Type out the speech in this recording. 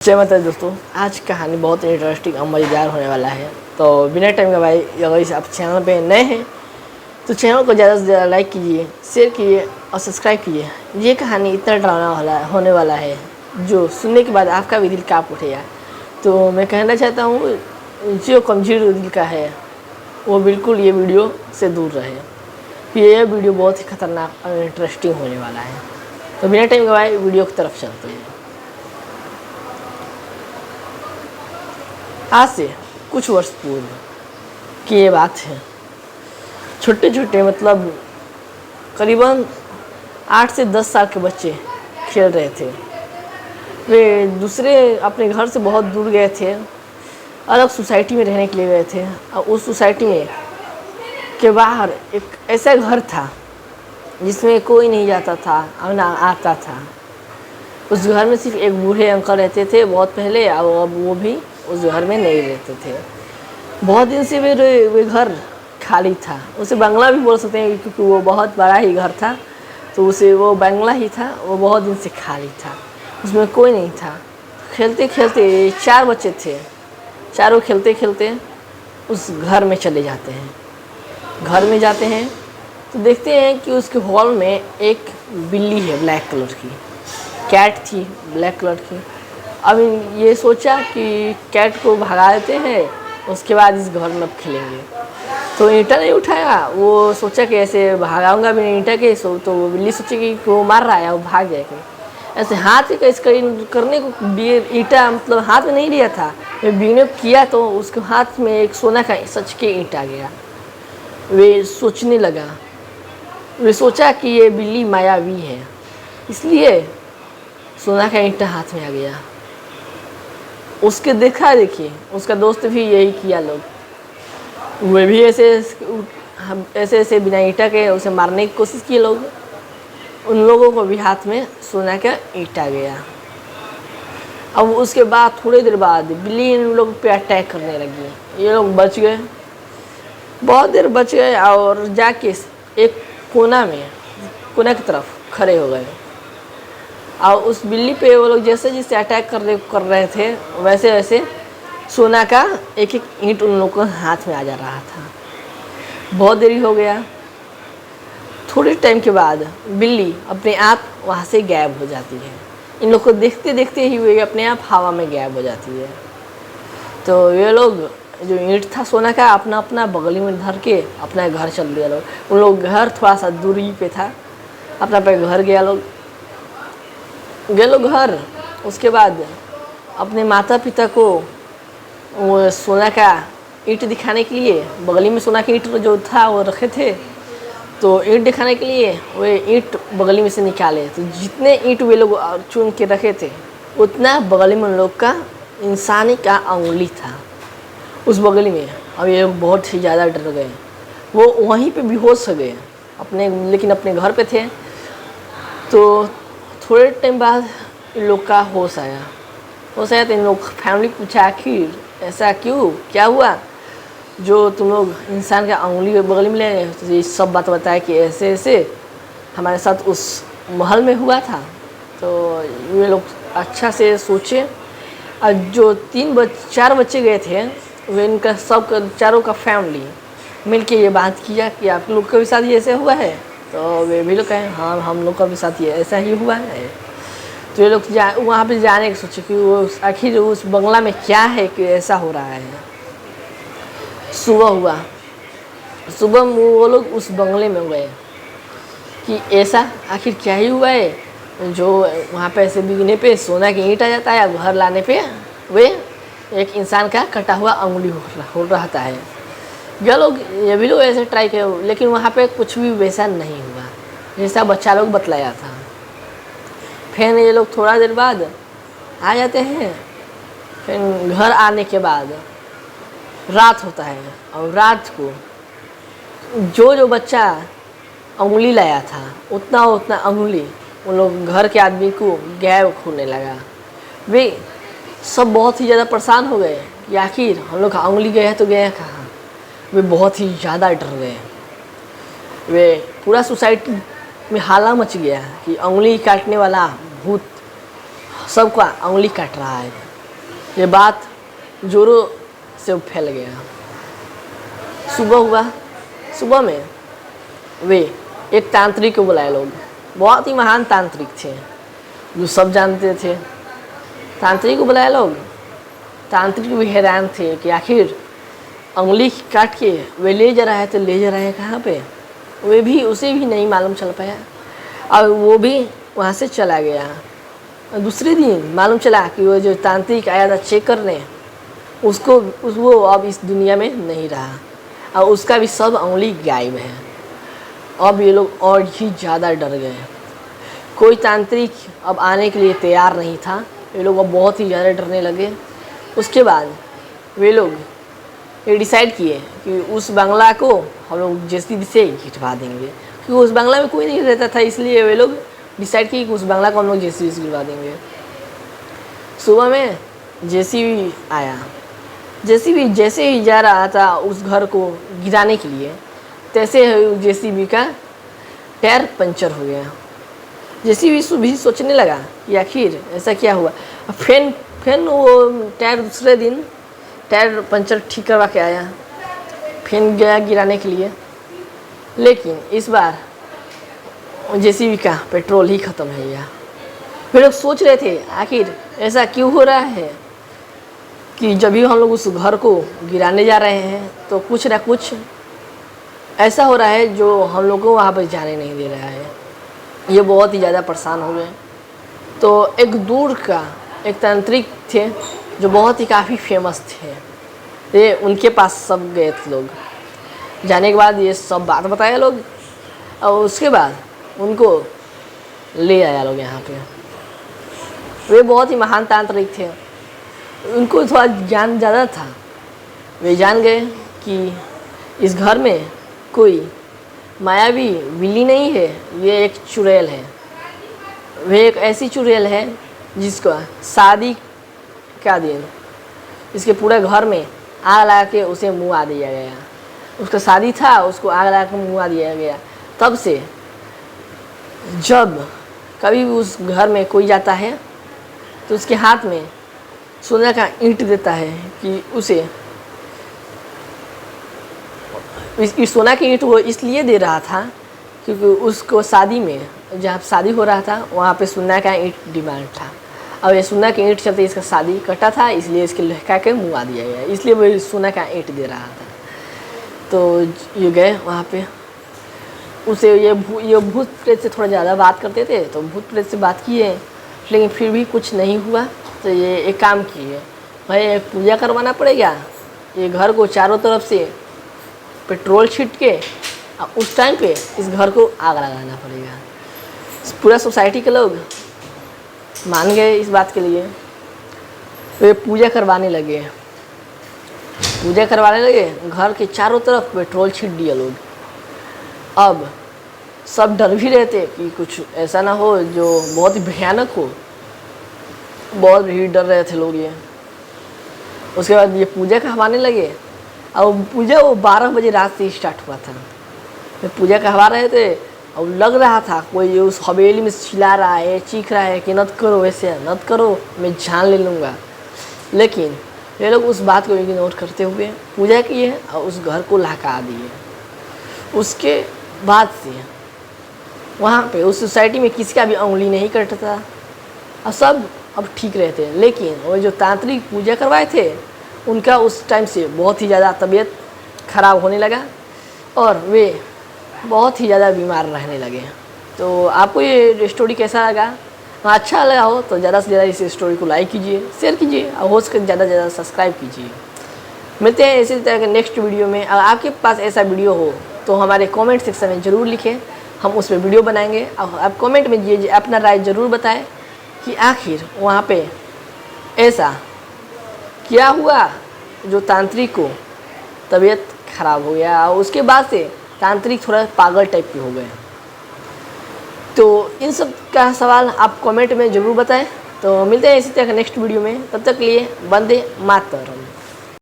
जय माता दी दोस्तों, आज कहानी बहुत इंटरेस्टिंग और मज़ेदार होने वाला है। तो बिना टाइम गवाए अगर आप चैनल पे नए हैं तो चैनल को ज़्यादा से ज़्यादा लाइक कीजिए, शेयर कीजिए और सब्सक्राइब कीजिए। ये कहानी इतना डरावना होने वाला है जो सुनने के बाद आपका भी दिल काँप उठेगा। तो मैं कहना चाहता हूँ, जो कमज़ोर दिल का है वो बिल्कुल ये वीडियो से दूर रहे, ये वीडियो बहुत ही खतरनाक और इंटरेस्टिंग होने वाला है। तो बिना टाइम गवाए वीडियो की तरफ चलते हैं। आज से कुछ वर्ष पूर्व की ये बात है। छोटे छोटे मतलब करीबन 8 से 10 साल के बच्चे खेल रहे थे। वे दूसरे अपने घर से बहुत दूर गए थे, अलग सोसाइटी में रहने के लिए गए थे। और उस सोसाइटी में के बाहर एक ऐसा घर था जिसमें कोई नहीं जाता था और ना आता था। उस घर में सिर्फ एक बूढ़े अंकल रहते थे बहुत पहले, और अब वो भी उस घर में नहीं रहते थे। बहुत दिन से वे घर खाली था। उसे बंगला भी बोल सकते हैं क्योंकि वो बहुत बड़ा ही घर था, तो उसे वो बंगला ही था। वो बहुत दिन से खाली था, उसमें कोई नहीं था। खेलते खेलते 4 बच्चे थे, चारों खेलते खेलते उस घर में चले जाते हैं। घर में जाते हैं तो देखते हैं कि उसके हॉल में एक बिल्ली है, ब्लैक कलर की कैट थी, ब्लैक कलर की। अब ये सोचा कि कैट को भगा देते हैं, उसके बाद इस घर में अब खेलेंगे। तो ईंटा नहीं उठाया, वो सोचा कि ऐसे भागाऊंगा भी नहीं ईंटा के, तो वो बिल्ली सोचेगी कि वो मार रहा है, वो भाग जाएगी। ऐसे हाथ में करने को ईंटा मतलब हाथ में नहीं लिया था, बीने किया तो उसके हाथ में एक सोना का सच के ईंट आ गया। वे सोचने लगा, वे सोचा कि ये बिल्ली मायावी है, इसलिए सोना का ईंटा हाथ में आ गया। उसके देखा देखिए उसका दोस्त भी यही किया। लोग वे भी ऐसे बिना ईंटा के उसे मारने की कोशिश किए लोग। उन लोगों को भी हाथ में सोना का ईंटा गया। अब उसके बाद थोड़ी देर बाद बिल्ली इन लोगों पे अटैक करने लगी। ये लोग बच गए, बहुत देर बच गए और जाके एक कोना की तरफ खड़े हो गए। और उस बिल्ली पे वो लोग जैसे जैसे अटैक कर रहे थे वैसे वैसे सोना का एक एक ईंट उन लोगों को हाथ में आ जा रहा था। बहुत देरी हो गया। थोड़े टाइम के बाद बिल्ली अपने आप वहाँ से गायब हो जाती है। इन लोग को देखते देखते ही वे अपने आप हवा में गायब हो जाती है। तो ये लोग जो ईंट था सोना का अपना अपना बगली में धर के अपना घर चल दिया लोग। उन लोग घर थोड़ा सा दूरी पे था, अपना पे घर गया लोग घर। उसके बाद अपने माता पिता को वो सोना का ईंट दिखाने के लिए बगली में सोना का ईंट जो था वो रखे थे, तो ईंट दिखाने के लिए वे ईंट बगली में से निकाले। तो जितने ईंट वे लोग चुन के रखे थे उतना बगली में उन लोग का इंसानी का उंगली था उस बगली में। अब ये लोग बहुत ही ज़्यादा डर गए, वो वहीं पे बेहोश हो गए लेकिन अपने घर पे थे। तो थोड़े टाइम बाद इन लोग का होश आया तो इन लोग फैमिली पूछा आखिर ऐसा क्यों, क्या हुआ जो तुम लोग इंसान का उंगली बगल में ले। तो ये सब बात बताया कि ऐसे ऐसे हमारे साथ उस महल में हुआ था। तो ये लोग अच्छा से सोचे और जो 4 बच्चे गए थे वे इनका चारों का फैमिली मिलके ये बात किया कि आप लोग के साथ ये ऐसे हुआ है। तो वे भी लोग कहें हाँ हम लोग का भी साथ ये ऐसा ही हुआ है। तो ये लोग वहाँ पे जाने की सोचे कि वो आखिर उस बंगला में क्या है कि ऐसा हो रहा है। सुबह हुआ, सुबह वो लोग उस बंगले में गए कि ऐसा आखिर क्या ही हुआ है जो वहाँ पे ऐसे बिगने पे सोना की ईंट आ जाता है, घर लाने पे वे एक इंसान का कटा हुआ उंगली हो रहता है। ये भी लोग ऐसे ट्राई किए लेकिन वहाँ पे कुछ भी वैसा नहीं हुआ जैसा बच्चा लोग बतलाया था। फिर ये लोग थोड़ा देर बाद आ जाते हैं। फिर घर आने के बाद रात होता है और रात को जो बच्चा उंगली लाया था उतना उंगली उन लोग घर के आदमी को गायब होने लगा। वे सब बहुत ही ज़्यादा परेशान हो गए कि आखिर हम लोग का उंगली गया तो गया कहाँ। वे बहुत ही ज़्यादा डर गए। वे पूरा सोसाइटी में हाला मच गया कि उंगली काटने वाला भूत सबका उंगली काट रहा है। ये बात जोरों से फैल गया। सुबह हुआ, सुबह में वे एक तांत्रिक को बुलाए लोग, बहुत ही महान तांत्रिक थे जो सब जानते थे। तांत्रिक को बुलाए लोग, तांत्रिक भी हैरान थे कि आखिर उंगली काट के वे ले जा रहा है, तो ले जा रहा है कहाँ पे, वे भी उसे भी नहीं मालूम चल पाया। और वो भी वहाँ से चला गया। दूसरे दिन मालूम चला कि वो जो तांत्रिक आया था चेक करने, वो अब इस दुनिया में नहीं रहा और उसका भी सब उंगली गायब है। अब ये लोग और ही ज़्यादा डर गए। कोई तांत्रिक अब आने के लिए तैयार नहीं था। ये लोग अब बहुत ही ज़्यादा डरने लगे। उसके बाद वे लोग ये डिसाइड किए कि उस बंगला को हम लोग जेसीबी से गिरवा देंगे, क्योंकि उस बंगला में कोई नहीं रहता था। इसलिए वे लोग डिसाइड किए कि उस बंगला को हम लोग जेसीबी से गिरवा देंगे। सुबह में जेसीबी आया। जेसीबी जैसे ही जा रहा था उस घर को गिराने के लिए, तैसे जेसीबी का टायर पंचर हो गया। जेसीबी भी सोचने लगा कि आखिर ऐसा क्या हुआ। फिर वो टायर दूसरे दिन टायर पंचर ठीक करवा के आया, फिर गया गिराने के लिए। लेकिन इस बार जेसीबी का पेट्रोल ही ख़त्म है गया। वे लोग सोच रहे थे आखिर ऐसा क्यों हो रहा है कि जब भी हम लोग उस घर को गिराने जा रहे हैं तो कुछ ना कुछ ऐसा हो रहा है जो हम लोग को वहाँ पर जाने नहीं दे रहा है। ये बहुत ही ज़्यादा परेशान हो गए। तो एक दूर का एक तांत्रिक थे जो बहुत ही काफ़ी फेमस थे, ये उनके पास सब गए थे लोग। जाने के बाद ये सब बात बताया लोग, और उसके बाद उनको ले आया लोग यहाँ पे। वे बहुत ही महान तांत्रिक थे, उनको थोड़ा ज्ञान ज़्यादा था। वे जान गए कि इस घर में कोई मायावी बिल्ली नहीं है, ये एक चुड़ैल है। वे एक ऐसी चुड़ैल है जिसका शादी का दिन इसके पूरे घर में आग लगा के उसे मुआ दिया गया। उसका शादी था, उसको आग लगा के मुआ दिया गया। तब से जब कभी भी उस घर में कोई जाता है तो उसके हाथ में सोने का ईंट देता है कि उसे इस सोना की ईंट वो इसलिए दे रहा था क्योंकि उसको शादी में, जहाँ शादी हो रहा था वहाँ पे सोना का ईंट डिमांड था। अब ये सोना की ईंट चलते इसका शादी कटा था, इसलिए इसके लहका के मुआ दिया गया, इसलिए वो सोना का ईंट दे रहा था। तो ये गए वहाँ पे, उसे ये भूत प्रेत से थोड़ा ज़्यादा बात करते थे, तो भूत प्रेत से बात किए, लेकिन फिर भी कुछ नहीं हुआ। तो ये एक काम किए, भाई पूजा करवाना पड़ेगा, ये घर को चारों तरफ से पेट्रोल छीट के उस टाइम पे इस घर को आग लगाना पड़ेगा। पूरा सोसाइटी के लोग मान गए इस बात के लिए। वे पूजा करवाने लगे, घर के चारों तरफ पेट्रोल छीट दिया लोग। अब सब डर भी रहे थे कि कुछ ऐसा ना हो जो बहुत ही भयानक हो, बहुत ही डर रहे थे लोग ये। उसके बाद ये पूजा कहवाने लगे, और पूजा वो 12 बजे रात से स्टार्ट हुआ था। वे पूजा कहवा रहे थे और लग रहा था कोई उस हवेली में चिल्ला रहा है, चीख रहा है कि नत करो, ऐसे नत करो, मैं जान ले लूँगा। लेकिन ये लोग उस बात को इग्नोर करते हुए पूजा किए और उस घर को लहका दिए। उसके बाद से वहाँ पे उस सोसाइटी में किसी का भी उंगली नहीं कटता और सब अब ठीक रहते। लेकिन वो जो तांत्रिक पूजा करवाए थे उनका उस टाइम से बहुत ही ज़्यादा तबीयत खराब होने लगा और वे बहुत ही ज़्यादा बीमार रहने लगे। तो आपको ये स्टोरी कैसा लगा? अच्छा लगा हो तो ज़्यादा से ज़्यादा इस स्टोरी को लाइक कीजिए, शेयर कीजिए और हो सके ज़्यादा से ज़्यादा सब्सक्राइब कीजिए। मिलते हैं इसी तरह के नेक्स्ट वीडियो में। अगर आपके पास ऐसा वीडियो हो तो हमारे कमेंट सेक्शन में ज़रूर लिखें, हम उस पर वीडियो बनाएंगे। और आप कमेंट में ये अपना राय ज़रूर बताएं कि आखिर वहाँ पे ऐसा क्या हुआ जो तांत्रिक को तबीयत खराब हो गया और उसके बाद से तांत्रिक थोड़ा पागल टाइप के हो गए। तो इन सब का सवाल आप कमेंट में ज़रूर बताएं। तो मिलते हैं इसी तरह नेक्स्ट वीडियो में, तब तक के लिए वंदे मातरम।